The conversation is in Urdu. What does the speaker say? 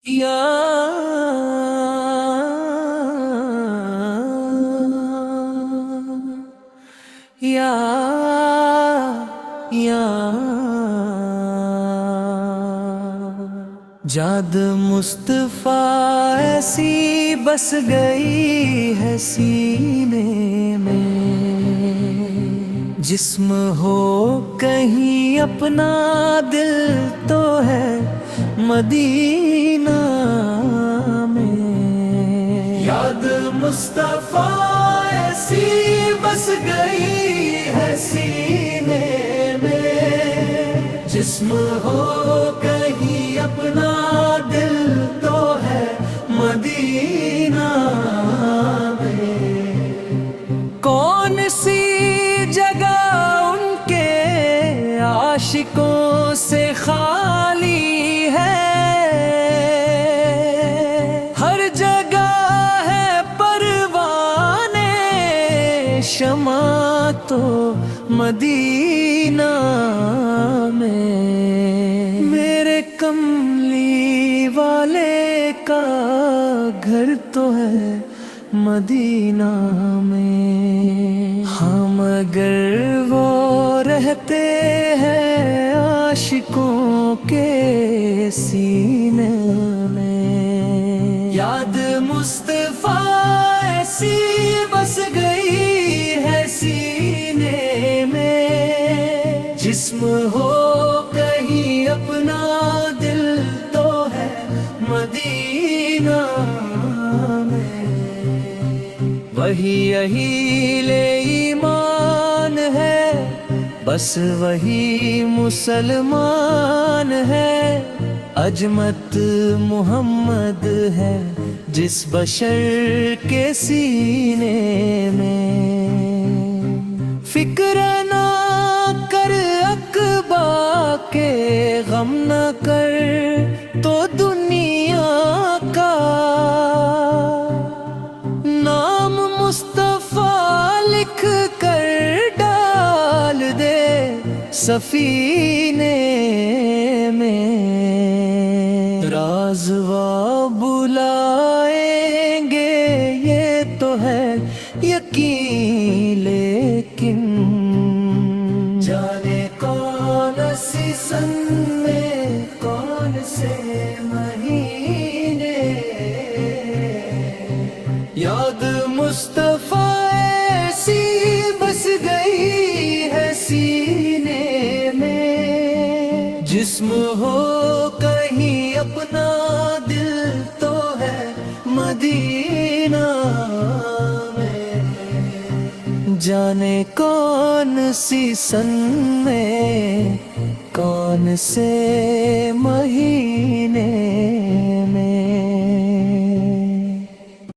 یا یا یا جاد مصطفیٰ ایسی بس گئی ہے سینے میں، جسم ہو کہیں اپنا دل تو ہے مدینہ میں۔ یاد مصطفیٰ ایسی بس گئی ہے سینے میں، جسم ہو کہیں اپنا دل تو ہے مدینہ میں۔ کون سی جگہ ان کے عاشقوں سے خالی ہے، ہر جگہ ہے پروانے شمع تو مدینہ میں۔ میرے کملی والے کا گھر تو ہے مدینہ میں، ہم اگر وہ رہتے ہیں عاشقوں کے سینے میں۔ یاد مصطفیٰ ایسی بس گئی ہے سینے میں، جسم ہو کہیں اپنا دل تو ہے مدینہ میں۔ وہی اہل ایمان ہے، بس وہی مسلمان ہے، عظمت محمد ہے جس بشر کے سینے میں۔ فکر نہ کر عقبہ کے غم نہ کر تو دنیا کا، نام مصطفیٰ لکھ کر ڈال دے سفینے میں۔ رازوا بلائیں گے یہ تو ہے یقین، لیکن جانے کون سی سن میں کون سے مہینے۔ یاد مصطفیٰ ایسی بس گئی ہے سینے میں، جسم ہو کہیں اپنا دل تو ہے مدینہ میں۔ جانے کون سی سن میں کون سے مہینے۔